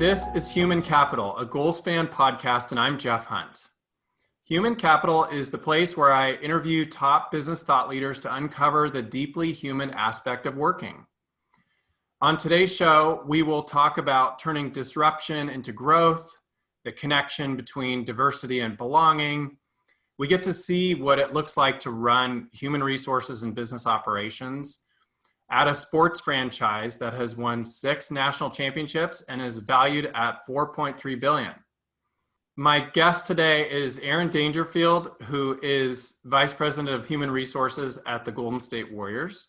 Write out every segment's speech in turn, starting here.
This is Human Capital, a goal-span podcast, and I'm Jeff Hunt. Human Capital is the place where I interview top business thought leaders to uncover the deeply human aspect of working. On today's show, we will talk about turning disruption into growth, the connection between diversity and belonging. We get to see what it looks like to run human resources and business operations at a sports franchise that has won 6 national championships and is valued at $4.3 billion. My guest today is Erin Dangerfield, who is Vice President of Human Resources at the Golden State Warriors.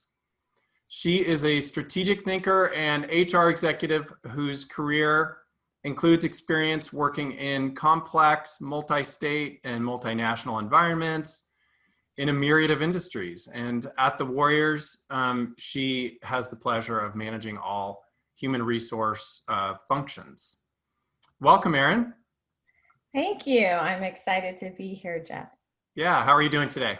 She is a strategic thinker and HR executive whose career includes experience working in complex, multi-state and multinational environments in a myriad of industries. And at the Warriors, she has the pleasure of managing all human resource functions. Welcome, Erin. Thank you. I'm excited to be here, Jeff. Yeah, how are you doing today?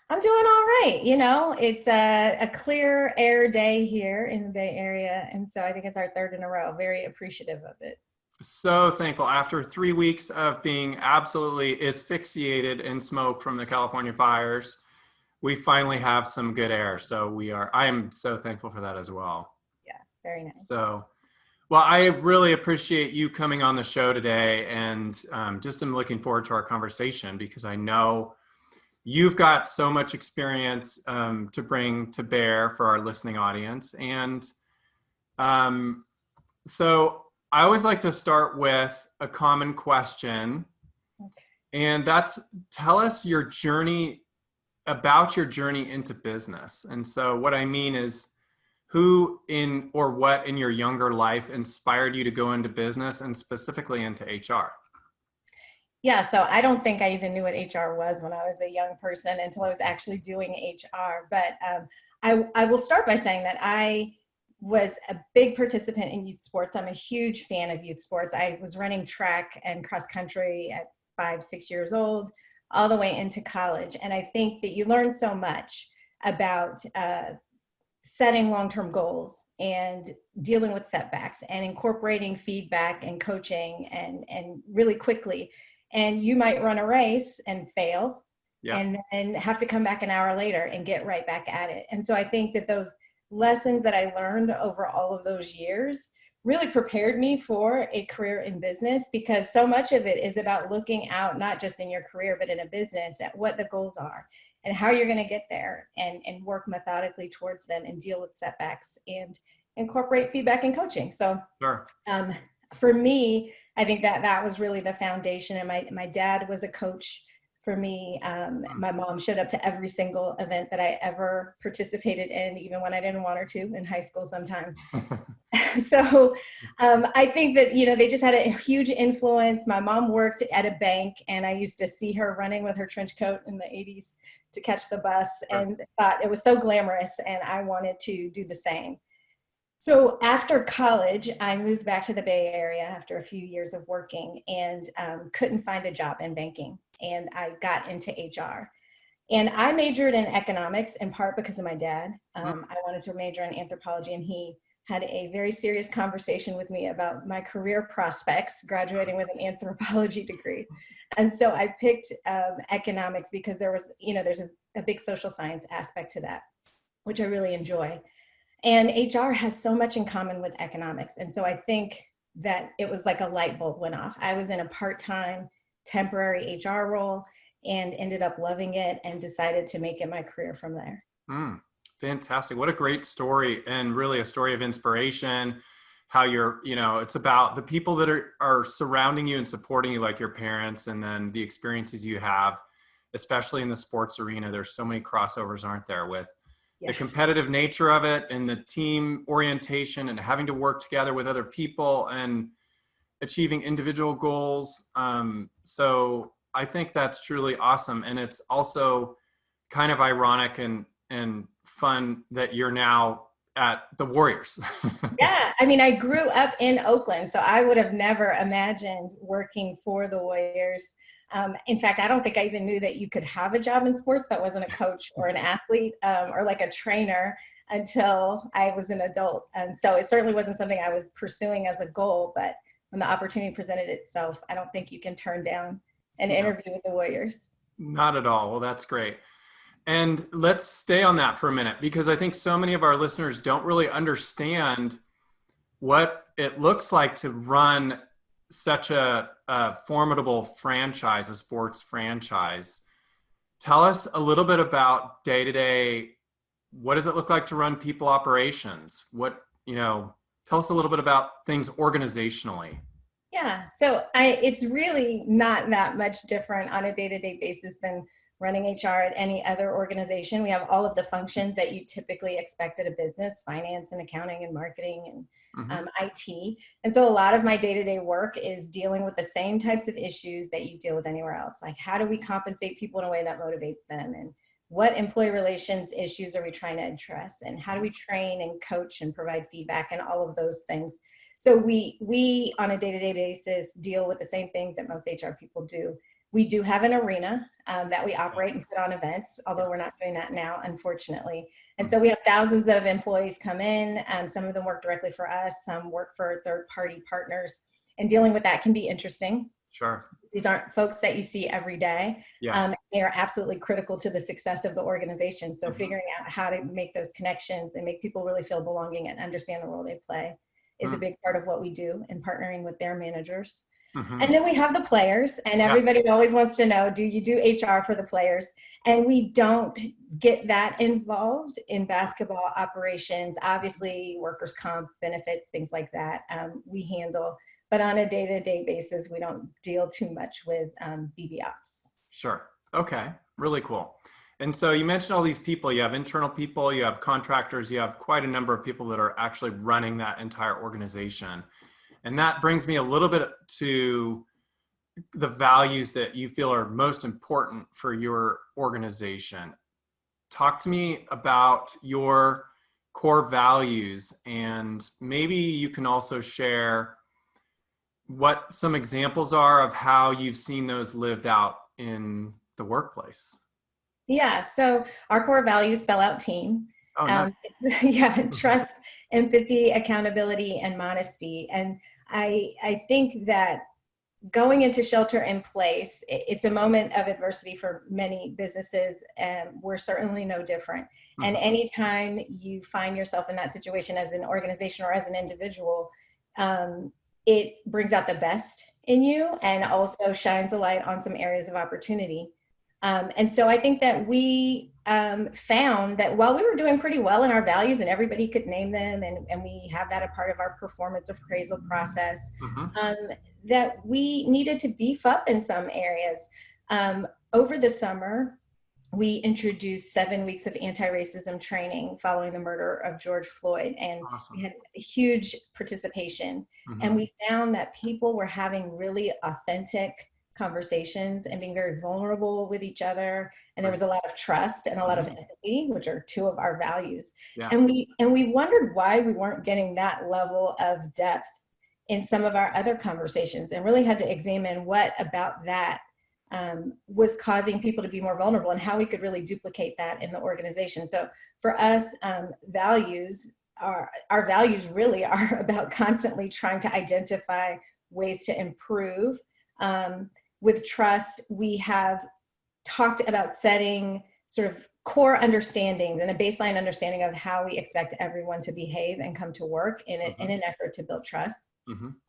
I'm doing all right. You know, it's a clear air day here in the Bay Area. And so I think it's our 3rd in a row. Very appreciative of it. So thankful. After 3 weeks of being absolutely asphyxiated in smoke from the California fires, we finally have some good air. So I am so thankful for that as well. Yeah, very nice. So, well, I really appreciate you coming on the show today, and just am looking forward to our conversation because I know you've got so much experience to bring to bear for our listening audience. And so I always like to start with a common question, and that's tell us your journey into business. And so what I mean is who in or what in your younger life inspired you to go into business and specifically into HR? Yeah, so I don't think I even knew what HR was when I was a young person until I was actually doing HR. But I will start by saying that I was a big participant in youth sports. I'm a huge fan of youth sports. I was running track and cross country at 5-6 years old, all the way into college. And I think that you learn so much about setting long-term goals and dealing with setbacks and incorporating feedback and coaching and really quickly. And you might run a race and fail, and then have to come back an hour later and get right back at it. And so I think that those lessons that I learned over all of those years really prepared me for a career in business, because so much of it is about looking out, not just in your career, but in a business, at what the goals are and how you're going to get there, and work methodically towards them and deal with setbacks and incorporate feedback and coaching. So sure. For me, I think that was really the foundation. And my dad was a coach for me. My mom showed up to every single event that I ever participated in, even when I didn't want her to in high school sometimes. So I think that, they just had a huge influence. My mom worked at a bank, and I used to see her running with her trench coat in the 80s to catch the bus, and thought it was so glamorous, and I wanted to do the same. So after college, I moved back to the Bay Area after a few years of working, and couldn't find a job in banking. And I got into HR. And I majored in economics in part because of my dad. I wanted to major in anthropology, and he had a very serious conversation with me about my career prospects graduating with an anthropology degree. And so I picked economics because there's a big social science aspect to that, which I really enjoy. And HR has so much in common with economics. And so I think that it was like a light bulb went off. I was in a part-time temporary HR role and ended up loving it and decided to make it my career from there. Fantastic. What a great story, and really a story of inspiration, how it's about the people that are surrounding you and supporting you, like your parents, and then the experiences you have, especially in the sports arena. There's so many crossovers, aren't there, with the competitive nature of it and the team orientation and having to work together with other people and achieving individual goals. So I think that's truly awesome. And it's also kind of ironic and fun that you're now at the Warriors. Yeah. I mean, I grew up in Oakland, so I would have never imagined working for the Warriors. In fact, I don't think I even knew that you could have a job in sports that wasn't a coach or an athlete or like a trainer until I was an adult. And so it certainly wasn't something I was pursuing as a goal, but when the opportunity presented itself, I don't think you can turn down an Yeah, interview with the Warriors. not at all. Well, that's great. And let's stay on that for a minute, because I think so many of our listeners don't really understand what it looks like to run such a formidable franchise, a sports franchise. Tell us a little bit about day to day. What does it look like to run people operations? Tell us a little bit about things organizationally. Yeah, so it's really not that much different on a day-to-day basis than running HR at any other organization. We have all of the functions that you typically expect at a business: finance and accounting and marketing and IT. And so a lot of my day-to-day work is dealing with the same types of issues that you deal with anywhere else. Like, how do we compensate people in a way that motivates them? And what employee relations issues are we trying to address? And how do we train and coach and provide feedback and all of those things? So we on a day-to-day basis deal with the same things that most HR people do. We do have an arena that we operate and put on events, although we're not doing that now, unfortunately. And so we have thousands of employees come in. Some of them work directly for us, some work for third-party partners. And dealing with that can be interesting. Sure. These aren't folks that you see every day. Yeah. They are absolutely critical to the success of the organization. So figuring out how to make those connections and make people really feel belonging and understand the role they play is a big part of what we do, in partnering with their managers. And then we have the players, and everybody always wants to know, do you do HR for the players? And we don't get that involved in basketball operations. Obviously, workers' comp, benefits, things like that, we handle. But on a day-to-day basis, we don't deal too much with BB ops. Sure. Okay. Really cool. And so you mentioned all these people. You have internal people, you have contractors, you have quite a number of people that are actually running that entire organization. And that brings me a little bit to the values that you feel are most important for your organization. Talk to me about your core values, and maybe you can also share what some examples are of how you've seen those lived out in the workplace. Yeah, so our core values spell out team. Oh, nice. Yeah, trust, empathy, accountability, and modesty. And I think that going into shelter in place, it's a moment of adversity for many businesses, and we're certainly no different. And anytime you find yourself in that situation as an organization or as an individual, it brings out the best in you and also shines a light on some areas of opportunity. And so I think that we found that while we were doing pretty well in our values and everybody could name them, and we have that a part of our performance appraisal process, that we needed to beef up in some areas. Over the summer, we introduced 7 weeks of anti-racism training following the murder of George Floyd, and we had a huge participation. And we found that people were having really authentic conversations and being very vulnerable with each other, and there was a lot of trust and a lot of empathy, which are two of our values. And we wondered why we weren't getting that level of depth in some of our other conversations, and really had to examine what about that was causing people to be more vulnerable, and how we could really duplicate that in the organization. So for us, our values really are about constantly trying to identify ways to improve. With trust, we have talked about setting sort of core understandings and a baseline understanding of how we expect everyone to behave and come to work in an effort to build trust.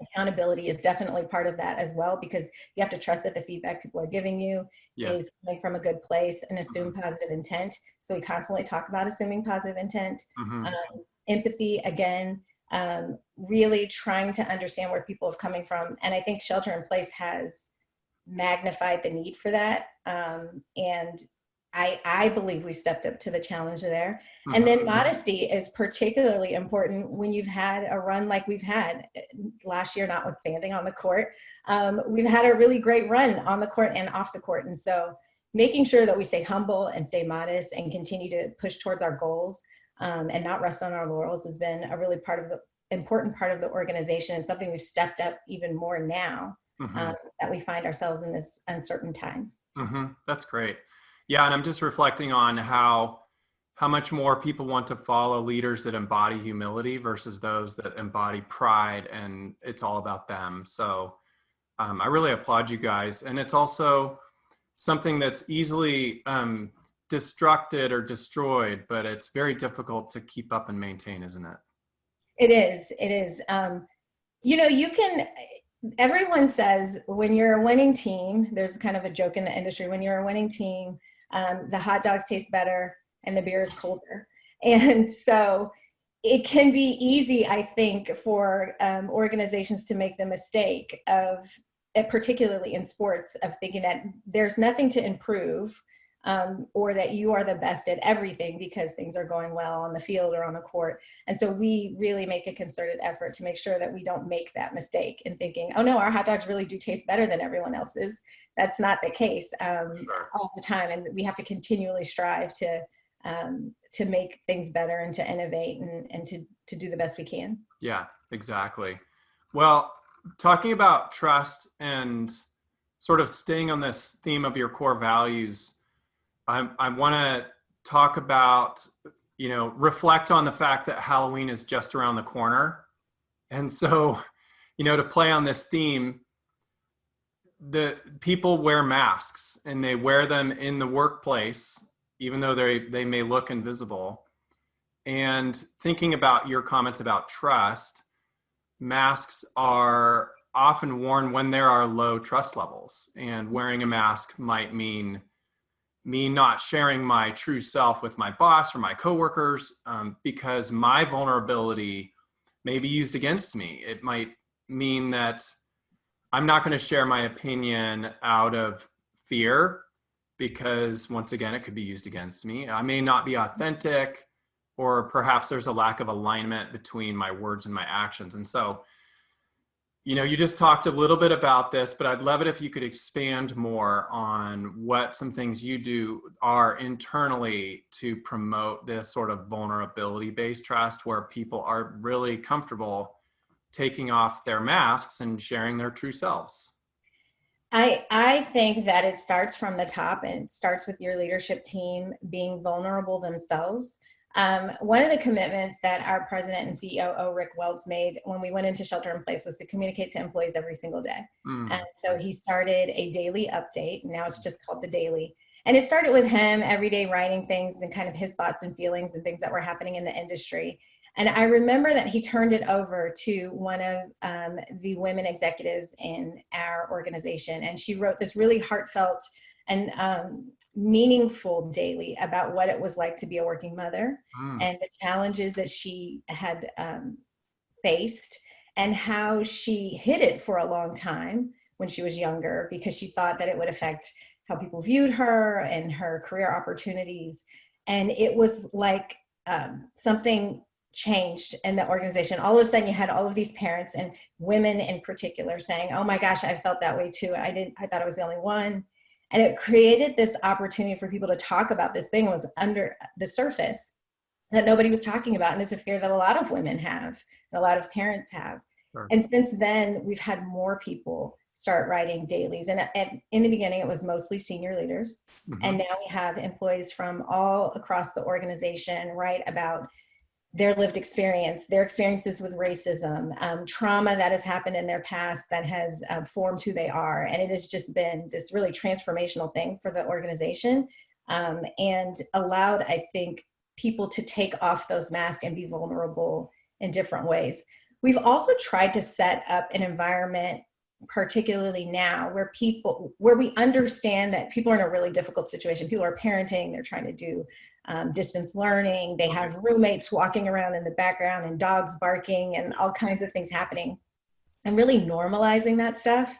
Accountability is definitely part of that as well, because you have to trust that the feedback people are giving you is coming from a good place, and assume positive intent. So we constantly talk about assuming positive intent. Empathy, again, really trying to understand where people are coming from. And I think shelter in place has magnified the need for that. And I believe we stepped up to the challenge there. And then modesty is particularly important when you've had a run like we've had last year, notwithstanding on the court. We've had a really great run on the court and off the court. And so making sure that we stay humble and stay modest and continue to push towards our goals, and not rest on our laurels, has been a really important part of the organization, and something we've stepped up even more now that we find ourselves in this uncertain time. That's great. Yeah, and I'm just reflecting on how how much more people want to follow leaders that embody humility versus those that embody pride and it's all about them. So I really applaud you guys. And it's also something that's easily destructed or destroyed, but it's very difficult to keep up and maintain, isn't it? It is. It is. You can, everyone says when you're a winning team, there's kind of a joke in the industry, when you're a winning team, the hot dogs taste better and the beer is colder. And so it can be easy, I think, for organizations to make the mistake of, particularly in sports, of thinking that there's nothing to improve, or that you are the best at everything because things are going well on the field or on the court. And so we really make a concerted effort to make sure that we don't make that mistake in thinking, oh no, our hot dogs really do taste better than everyone else's. That's not the case all the time. And we have to continually strive to make things better and to innovate and to do the best we can. Yeah, exactly. Well, talking about trust and sort of staying on this theme of your core values, I want to talk about, reflect on the fact that Halloween is just around the corner. And so, to play on this theme, the people wear masks and they wear them in the workplace, even though they may look invisible. And thinking about your comments about trust, masks are often worn when there are low trust levels, and wearing a mask might mean me not sharing my true self with my boss or my coworkers because my vulnerability may be used against me. It might mean that I'm not going to share my opinion out of fear because, once again, it could be used against me. I may not be authentic, or perhaps there's a lack of alignment between my words and my actions. And so, you just talked a little bit about this, but I'd love it if you could expand more on what some things you do are internally to promote this sort of vulnerability-based trust where people are really comfortable taking off their masks and sharing their true selves. I think that it starts from the top, and it starts with your leadership team being vulnerable themselves. One of the commitments that our president and COO, Rick Welts, made when we went into shelter in place was to communicate to employees every single day. And so he started a daily update, and now it's just called the Daily. And it started with him every day writing things and kind of his thoughts and feelings and things that were happening in the industry. And I remember that he turned it over to one of the women executives in our organization, and she wrote this really heartfelt and meaningful daily about what it was like to be a working mother and the challenges that she had faced, and how she hid it for a long time when she was younger because she thought that it would affect how people viewed her and her career opportunities. And it was like something changed in the organization. All of a sudden you had all of these parents, and women in particular, saying, oh my gosh, I felt that way too. I thought I was the only one. And it created this opportunity for people to talk about this thing that was under the surface that nobody was talking about. And it's a fear that a lot of women have and a lot of parents have. Sure. And since then, we've had more people start writing dailies. And in the beginning, it was mostly senior leaders. And now we have employees from all across the organization write about their lived experience, their experiences with racism, trauma that has happened in their past that has formed who they are. And it has just been this really transformational thing for the organization, and allowed, I think, people to take off those masks and be vulnerable in different ways. We've also tried to set up an environment, particularly now, where we understand that people are in a really difficult situation. People are parenting, they're trying to do distance learning, they have roommates walking around in the background and dogs barking and all kinds of things happening. And really normalizing that stuff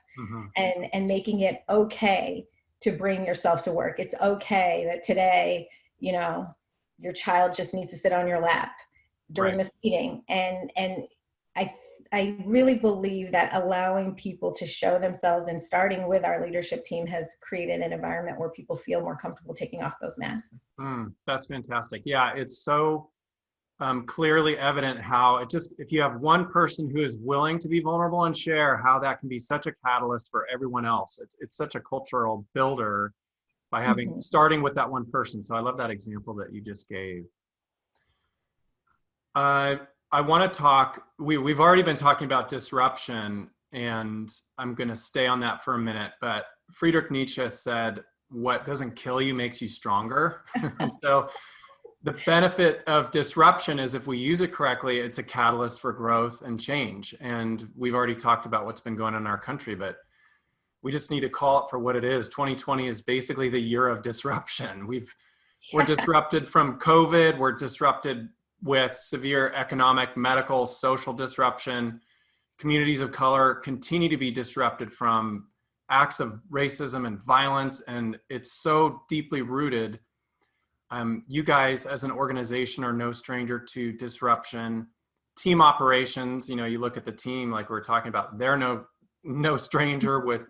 and making it okay to bring yourself to work. It's okay that today, your child just needs to sit on your lap during this meeting. And I really believe that allowing people to show themselves, and starting with our leadership team, has created an environment where people feel more comfortable taking off those masks. That's fantastic. Yeah, it's so clearly evident how if you have one person who is willing to be vulnerable and share, how that can be such a catalyst for everyone else. It's such a cultural builder by starting with that one person. So I love that example that you just gave. I want to talk, we've already been talking about disruption, and I'm going to stay on that for a minute, but Friedrich Nietzsche said, what doesn't kill you makes you stronger. And so the benefit of disruption is, if we use it correctly, it's a catalyst for growth and change. And we've already talked about what's been going on in our country, but we just need to call it for what it is. 2020 is basically the year of disruption. We're disrupted from COVID. We're disrupted with severe economic, medical, social disruption. Communities of color continue to be disrupted from acts of racism and violence, and it's so deeply rooted. You guys as an organization are no stranger to disruption. Team operations, you look at the team like we're talking about, they're no stranger with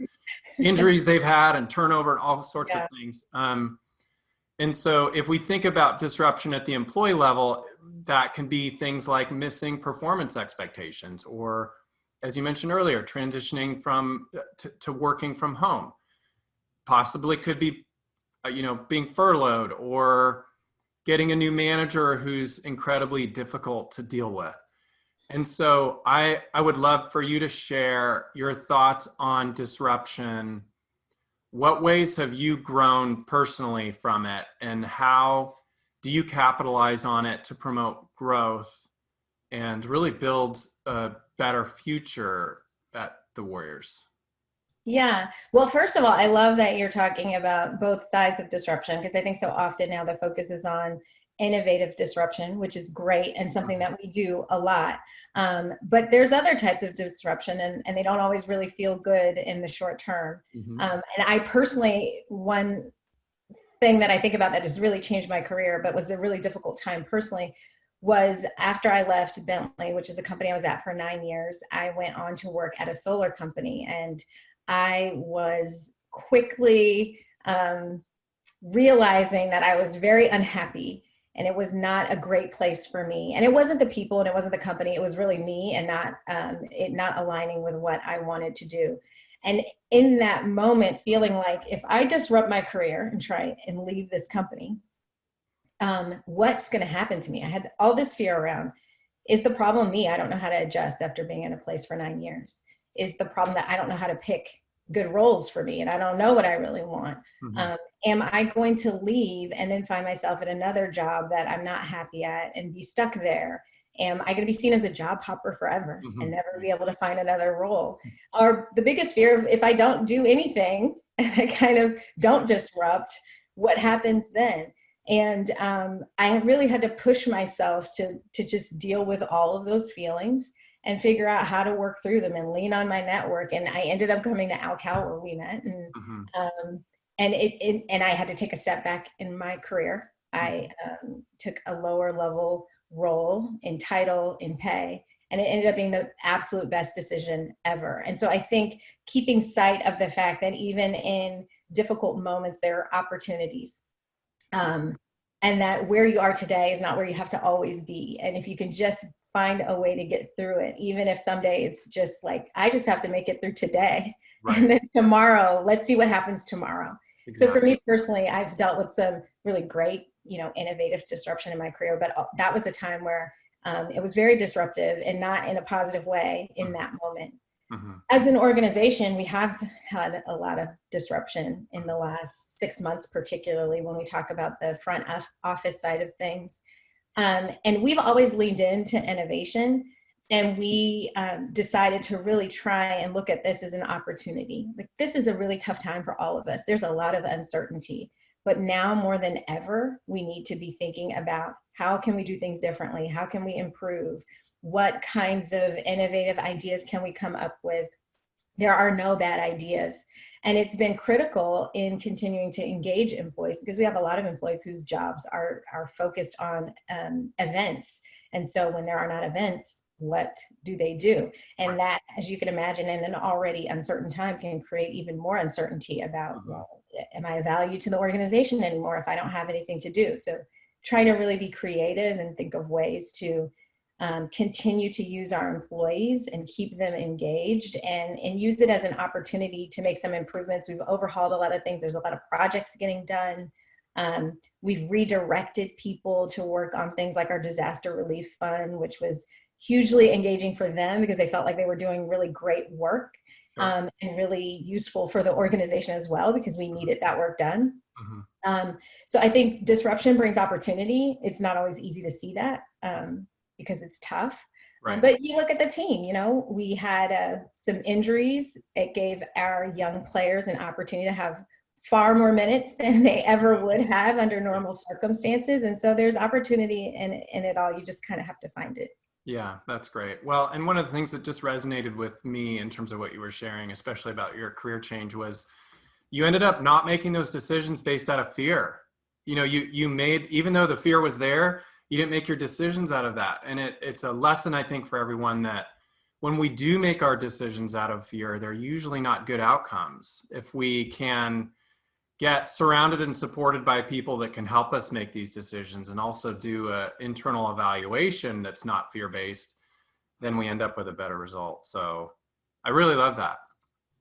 injuries they've had and turnover and all sorts of things. And so if we think about disruption at the employee level, that can be things like missing performance expectations, or, as you mentioned earlier, transitioning to working from home. Possibly could be, being furloughed, or getting a new manager who's incredibly difficult to deal with. And so I would love for you to share your thoughts on disruption. What ways have you grown personally from it, and how do you capitalize on it to promote growth and really build a better future at the Warriors? Yeah. Well, first of all, I love that you're talking about both sides of disruption, because I think so often now the focus is on innovative disruption, which is great and something that we do a lot. But there's other types of disruption, and they don't always really feel good in the short term. And I personally, one thing that I think about that has really changed my career, but was a really difficult time personally, was after I left Bentley, which is a company I was at for 9 years, I went on to work at a solar company, and I was quickly realizing that I was very unhappy, and it was not a great place for me. And it wasn't the people, and it wasn't the company. It was really me, and not aligning with what I wanted to do. And in that moment, feeling like, if I disrupt my career and try and leave this company, what's going to happen to me? I had all this fear around, is the problem me? I don't know how to adjust after being in a place for 9 years. Is the problem that I don't know how to pick good roles for me, and I don't know what I really want? Am I going to leave and then find myself at another job that I'm not happy at and be stuck there? Am I going to be seen as a job hopper forever and never be able to find another role? Or the biggest fear of, if I don't do anything and I kind of don't disrupt, what happens then? And I really had to push myself to just deal with all of those feelings and figure out how to work through them and lean on my network. And I ended up coming to Alcal, where we met, and I had to take a step back in my career. I took a lower level role in title, in pay, and it ended up being the absolute best decision ever. And so I think keeping sight of the fact that even in difficult moments, there are opportunities, and that where you are today is not where you have to always be. And if you can just find a way to get through it, even if someday it's just like, I just have to make it through today, and then tomorrow, let's see what happens tomorrow. Exactly. So for me personally, I've dealt with some really great, innovative disruption in my career, but that was a time where it was very disruptive, and not in a positive way in that moment. As an organization, we have had a lot of disruption in the last 6 months, particularly when we talk about the front office side of things. And we've always leaned into innovation, and we decided to really try and look at this as an opportunity. Like, this is a really tough time for all of us. There's a lot of uncertainty, but now more than ever, we need to be thinking about, how can we do things differently? How can we improve? What kinds of innovative ideas can we come up with? There are no bad ideas. And it's been critical in continuing to engage employees, because we have a lot of employees whose jobs are focused on events. And so when there are not events, what do they do? And that, as you can imagine, in an already uncertain time, can create even more uncertainty about, well, am I a value to the organization anymore if I don't have anything to do? So trying to really be creative and think of ways to continue to use our employees and keep them engaged, and use it as an opportunity to make some improvements. We've overhauled a lot of things. There's a lot of projects getting done. We've redirected people to work on things like our disaster relief fund, which was hugely engaging for them because they felt like they were doing really great work, and really useful for the organization as well, because we needed that work done. So I think disruption brings opportunity. It's not always easy to see that, because it's tough. But you look at the team, we had some injuries. It gave our young players an opportunity to have far more minutes than they ever would have under normal circumstances. And so there's opportunity in it all. You just kind of have to find it. Yeah, that's great. Well, and one of the things that just resonated with me in terms of what you were sharing, especially about your career change, was you ended up not making those decisions based out of fear. You made, even though the fear was there, you didn't make your decisions out of that. And it's a lesson, I think, for everyone, that when we do make our decisions out of fear, they're usually not good outcomes. If we can get surrounded and supported by people that can help us make these decisions and also do an internal evaluation that's not fear-based, then we end up with a better result. So I really love that.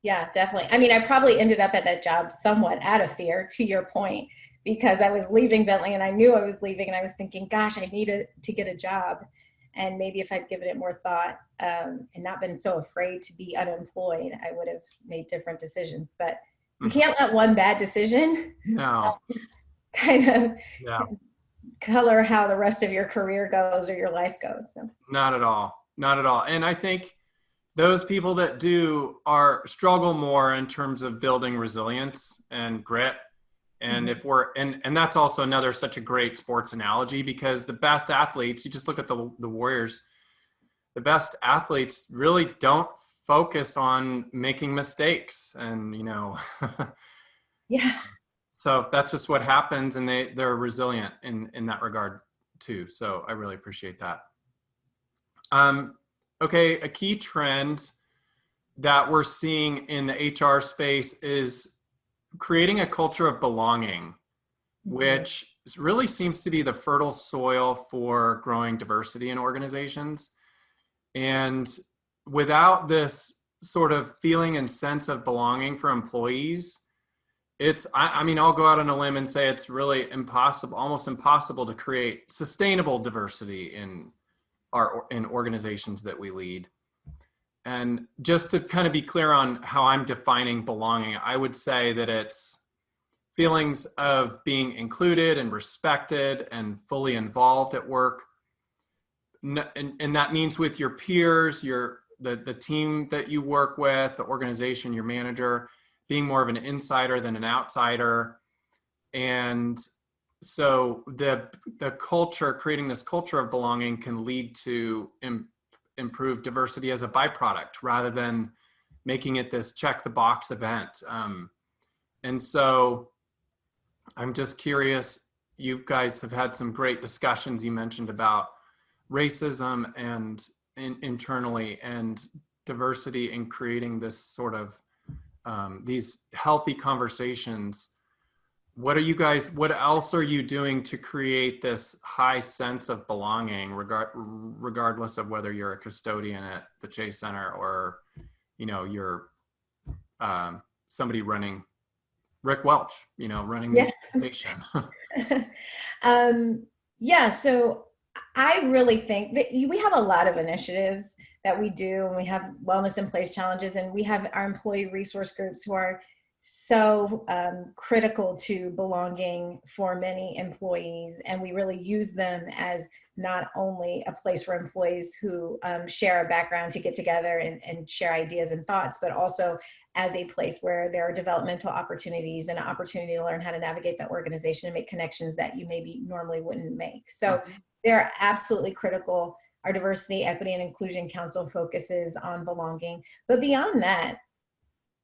Yeah, definitely. I mean, I probably ended up at that job somewhat out of fear, to your point, because I was leaving Bentley and I knew I was leaving, and I was thinking, gosh, I needed to get a job. And maybe if I'd given it more thought, and not been so afraid to be unemployed, I would have made different decisions. But you can't let one bad decision kind of color how the rest of your career goes or your life goes. So. Not at all. Not at all. And I think those people that do struggle more in terms of building resilience and grit. And if and that's also such a great sports analogy, because the best athletes, you just look at the Warriors, the best athletes really don't focus on making mistakes, and so that's just what happens, and they're resilient in that regard too. So I really appreciate that. Okay, a key trend that we're seeing in the HR space is creating a culture of belonging, which really seems to be the fertile soil for growing diversity in organizations. And without this sort of feeling and sense of belonging for employees, I mean, I'll go out on a limb and say it's really impossible, almost impossible, to create sustainable diversity in organizations that we lead. And just to kind of be clear on how I'm defining belonging, I would say that it's feelings of being included and respected and fully involved at work. And that means with your peers, the team that you work with, the organization, your manager, being more of an insider than an outsider. And so the culture, creating this culture of belonging, can lead to improve diversity as a byproduct rather than making it this check the box event. And so I'm just curious, you guys have had some great discussions. You mentioned about racism and internally, and diversity, in creating this sort of these healthy conversations. What else are you doing to create this high sense of belonging, regardless of whether you're a custodian at the Chase Center or, you're somebody running Rick Welch, running the station? So I really think that we have a lot of initiatives that we do, and we have wellness in place challenges, and we have our employee resource groups who are so critical to belonging for many employees. And we really use them as not only a place for employees who share a background to get together and share ideas and thoughts, but also as a place where there are developmental opportunities and an opportunity to learn how to navigate the organization and make connections that you maybe normally wouldn't make. So they're absolutely critical. Our Diversity, Equity, and Inclusion Council focuses on belonging. But beyond that,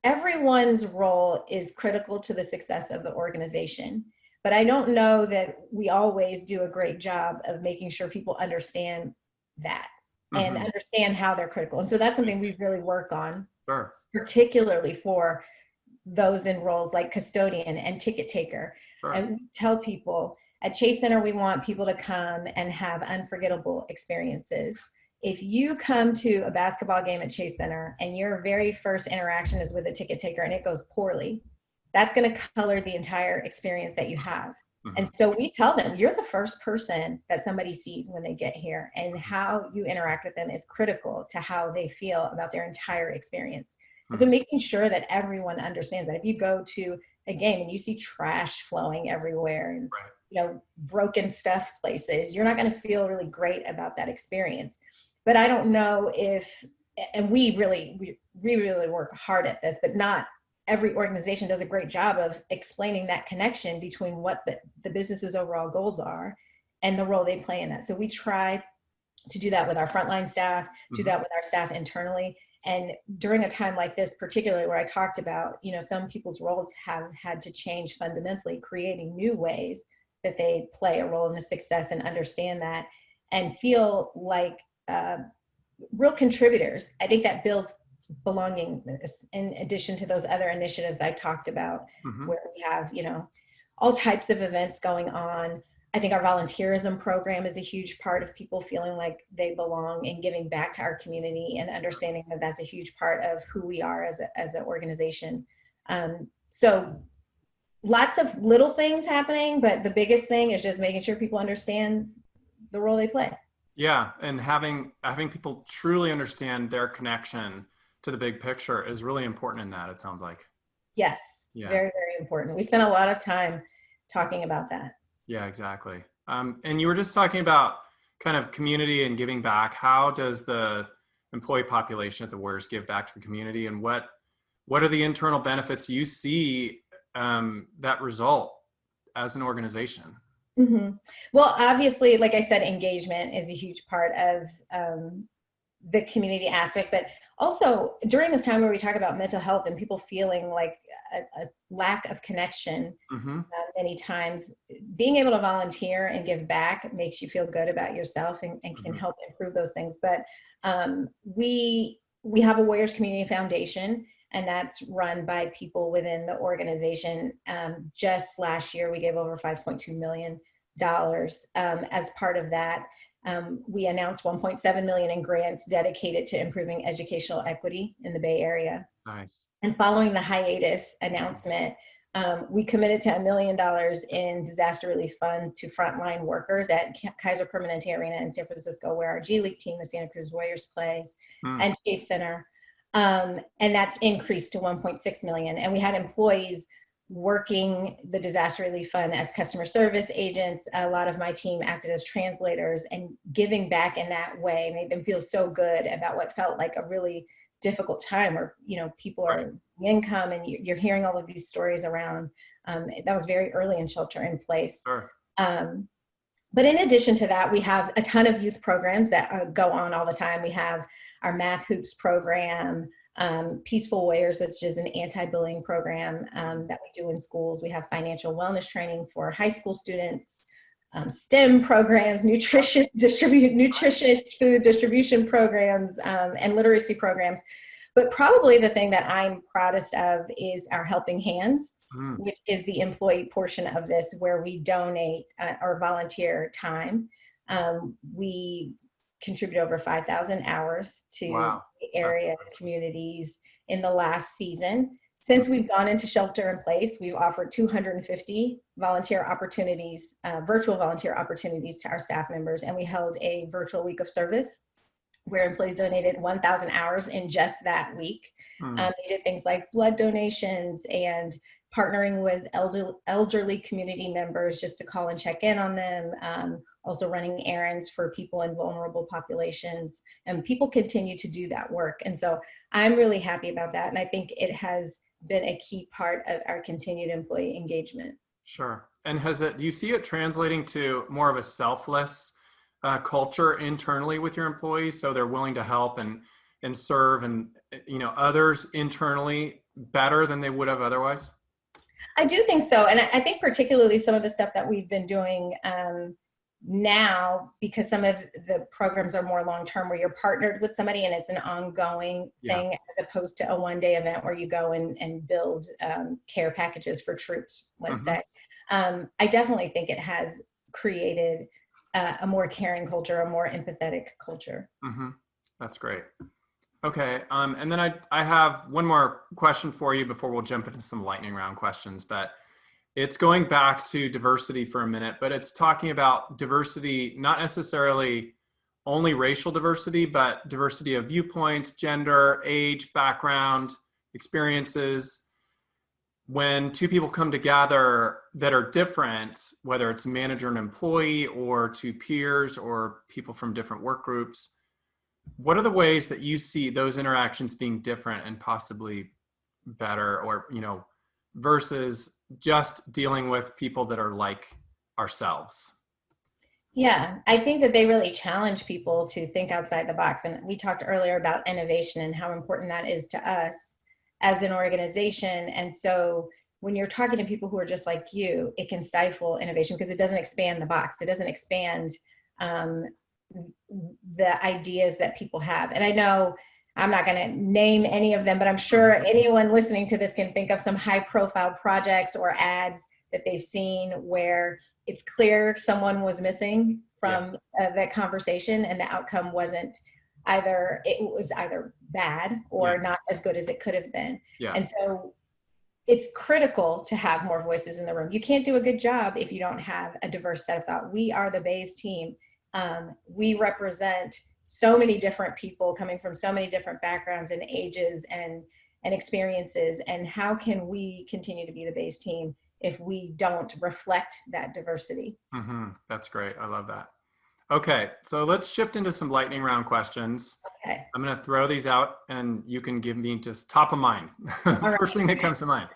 everyone's role is critical to the success of the organization. But I don't know that we always do a great job of making sure people understand that and understand how they're critical. And so that's something we really work on, particularly for those in roles like custodian and ticket taker. And we tell people at Chase Center, we want people to come and have unforgettable experiences. If you come to a basketball game at Chase Center and your very first interaction is with a ticket taker and it goes poorly, that's going to color the entire experience that you have. Mm-hmm. And so we tell them, you're the first person that somebody sees when they get here, and how you interact with them is critical to how they feel about their entire experience. And so making sure that everyone understands that if you go to a game and you see trash flowing everywhere and broken stuff places, you're not going to feel really great about that experience. But I don't know if, and we really work hard at this, but not every organization does a great job of explaining that connection between what the business's overall goals are and the role they play in that. So we try to do that with our frontline staff, do that with our staff internally. And during a time like this, particularly where I talked about, some people's roles have had to change fundamentally, creating new ways that they play a role in the success and understand that and feel like real contributors. I think that builds belongingness in addition to those other initiatives I talked about, where we have, all types of events going on. I think our volunteerism program is a huge part of people feeling like they belong and giving back to our community, and understanding that that's a huge part of who we are as an organization. So lots of little things happening, but the biggest thing is just making sure people understand the role they play. Yeah, and having people truly understand their connection to the big picture is really important in that, it sounds like. Yes, very, very important. We spent a lot of time talking about that. Yeah, exactly. And you were just talking about kind of community and giving back. How does the employee population at the Warriors give back to the community, and what are the internal benefits you see that result as an organization? Well, obviously, like I said, engagement is a huge part of the community aspect, but also during this time where we talk about mental health and people feeling like a lack of connection, many times being able to volunteer and give back makes you feel good about yourself and can help improve those things. But we have a Warriors Community Foundation, and that's run by people within the organization. Just last year, we gave over $5.2 million. As part of that, we announced $1.7 million in grants dedicated to improving educational equity in the Bay Area. Nice. And following the hiatus announcement, we committed to $1 million in disaster relief fund to frontline workers at Kaiser Permanente Arena in San Francisco, where our G League team, the Santa Cruz Warriors, plays, and Chase Center. And that's increased to $1.6 million. And we had employees working the disaster relief fund as customer service agents. A lot of my team acted as translators, and giving back in that way made them feel so good about what felt like a really difficult time where, people are income, and you're hearing all of these stories around. That was very early in shelter in place. Sure. But in addition to that, we have a ton of youth programs that go on all the time. We have our Math Hoops program, Peaceful Warriors, which is an anti-bullying program that we do in schools. We have financial wellness training for high school students, STEM programs, nutritious food distribution programs, and literacy programs. But probably the thing that I'm proudest of is our Helping Hands, which is the employee portion of this, where we donate or volunteer time. We contribute over 5,000 hours to the area communities in the last season. Since we've gone into shelter in place, we've offered 250 volunteer opportunities, virtual volunteer opportunities to our staff members. And we held a virtual week of service where employees donated 1,000 hours in just that week. They did things like blood donations and partnering with elderly community members just to call and check in on them. Also running errands for people in vulnerable populations, and people continue to do that work. And so I'm really happy about that. And I think it has been a key part of our continued employee engagement. Sure. And do you see it translating to more of a selfless culture internally with your employees, so they're willing to help and serve and others internally better than they would have otherwise? I do think so. And I think particularly some of the stuff that we've been doing now, because some of the programs are more long-term, where you're partnered with somebody and it's an ongoing thing, as opposed to a one-day event where you go and build care packages for troops, let's say. I definitely think it has created a more caring culture, a more empathetic culture. Mm-hmm. That's great. Okay. And then I have one more question for you before we'll jump into some lightning round questions, but it's going back to diversity for a minute, but it's talking about diversity, not necessarily only racial diversity, but diversity of viewpoints, gender, age, background, experiences. When two people come together that are different, whether it's manager and employee or two peers or people from different work groups, what are the ways that you see those interactions being different and possibly better, or, versus just dealing with people that are like ourselves? Yeah, I think that they really challenge people to think outside the box. And we talked earlier about innovation and how important that is to us as an organization. And so when you're talking to people who are just like you, it can stifle innovation because it doesn't expand the box. It doesn't expand the ideas that people have. And I know I'm not going to name any of them, but I'm sure anyone listening to this can think of some high profile projects or ads that they've seen where it's clear someone was missing from that conversation, and the outcome wasn't either, it was either bad or not as good as it could have been. And so it's critical to have more voices in the room. You can't do a good job if you don't have a diverse set of thought. We are the Bays team. We represent so many different people coming from so many different backgrounds and ages and experiences. And how can we continue to be the Bays team if we don't reflect that diversity? Mm-hmm. That's great. I love that. Okay, so let's shift into some lightning round questions. Okay. I'm going to throw these out and you can give me just top of mind. First thing that comes to mind.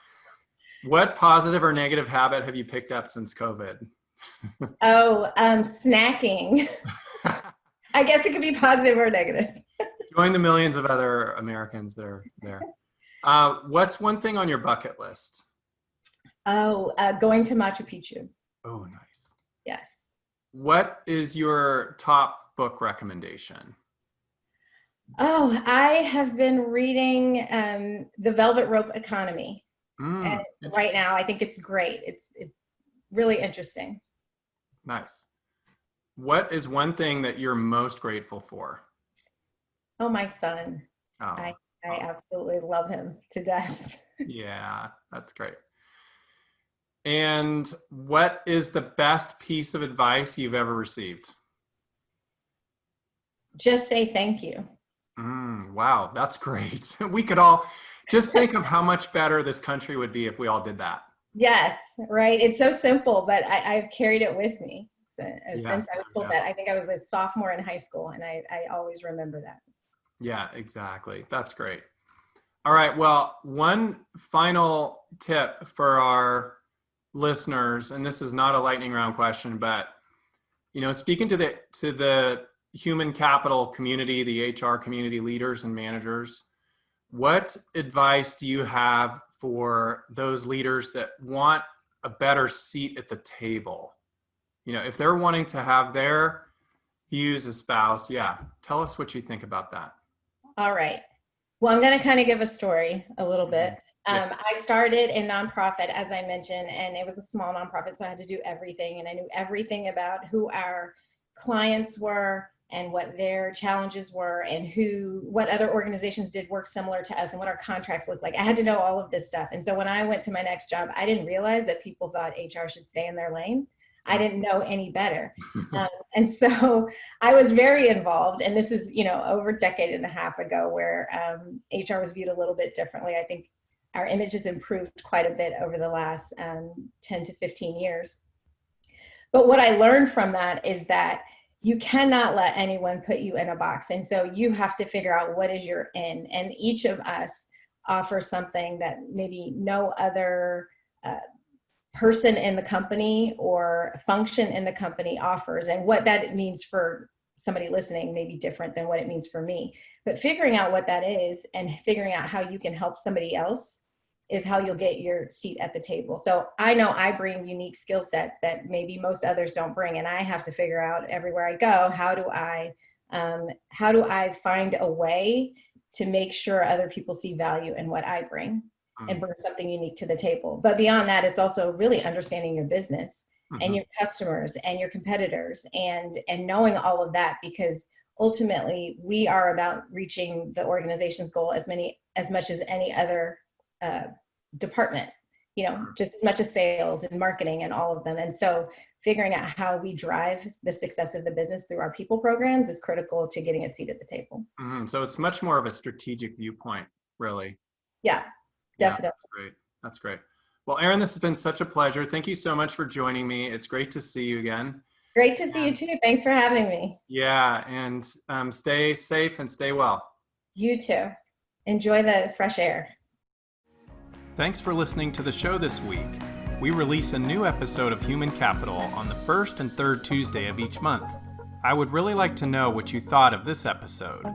What positive or negative habit have you picked up since COVID? Snacking. I guess it could be positive or negative. Join the millions of other Americans that are there. What's one thing on your bucket list? Going to Machu Picchu. Oh, nice. Yes. What is your top book recommendation? I have been reading The Velvet Rope Economy. And right now, I think it's great. It's really interesting. Nice. What is one thing that you're most grateful for? Oh, my son. I absolutely love him to death. Yeah, that's great. And what is the best piece of advice you've ever received? Just say thank you. Wow, that's great. We could all just think of how much better this country would be if we all did that. Yes, right. It's so simple, but I've carried it with me since I was told that. I think I was a sophomore in high school, and I always remember that. Yeah, exactly. That's great. All right. Well, one final tip for our listeners, and this is not a lightning round question, but speaking to the human capital community, the HR community leaders and managers, what advice do you have for those leaders that want a better seat at the table? If they're wanting to have their views espoused, tell us what you think about that. All right. Well, I'm going to kind of give a story a little bit. I started a nonprofit, as I mentioned, and it was a small nonprofit, so I had to do everything, and I knew everything about who our clients were and what their challenges were and what other organizations did work similar to us and what our contracts looked like. I had to know all of this stuff. And so when I went to my next job, I didn't realize that people thought HR should stay in their lane. I didn't know any better. And so I was very involved. And this is, over a decade and a half ago, where HR was viewed a little bit differently. I think our image has improved quite a bit over the last 10 to 15 years. But what I learned from that is that you cannot let anyone put you in a box. And so you have to figure out what is your in. And each of us offers something that maybe no other person in the company or function in the company offers. And what that means for somebody listening may be different than what it means for me. But figuring out what that is and figuring out how you can help somebody else is how you'll get your seat at the table. So I know I bring unique skill sets that maybe most others don't bring. And I have to figure out everywhere I go, how do I find a way to make sure other people see value in what I bring and bring something unique to the table. But beyond that, it's also really understanding your business and your customers and your competitors, and knowing all of that, because ultimately we are about reaching the organization's goal as much as any other department, just as much as sales and marketing and all of them. And so figuring out how we drive the success of the business through our people programs is critical to getting a seat at the table. So it's much more of a strategic viewpoint, really. Yeah, definitely. Yeah, that's great. That's great. Well, Erin, this has been such a pleasure. Thank you so much for joining me. It's great to see you again. Great to see you too. Thanks for having me. Yeah, and stay safe and stay well. You too. Enjoy the fresh air. Thanks for listening to the show this week. We release a new episode of Human Capital on the first and third Tuesday of each month. I would really like to know what you thought of this episode.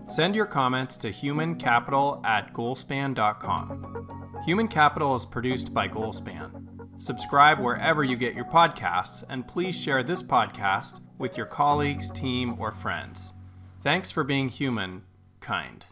Send your comments to humancapital@goalspan.com. Human Capital is produced by Goalspan. Subscribe wherever you get your podcasts, and please share this podcast with your colleagues, team, or friends. Thanks for being human, kind.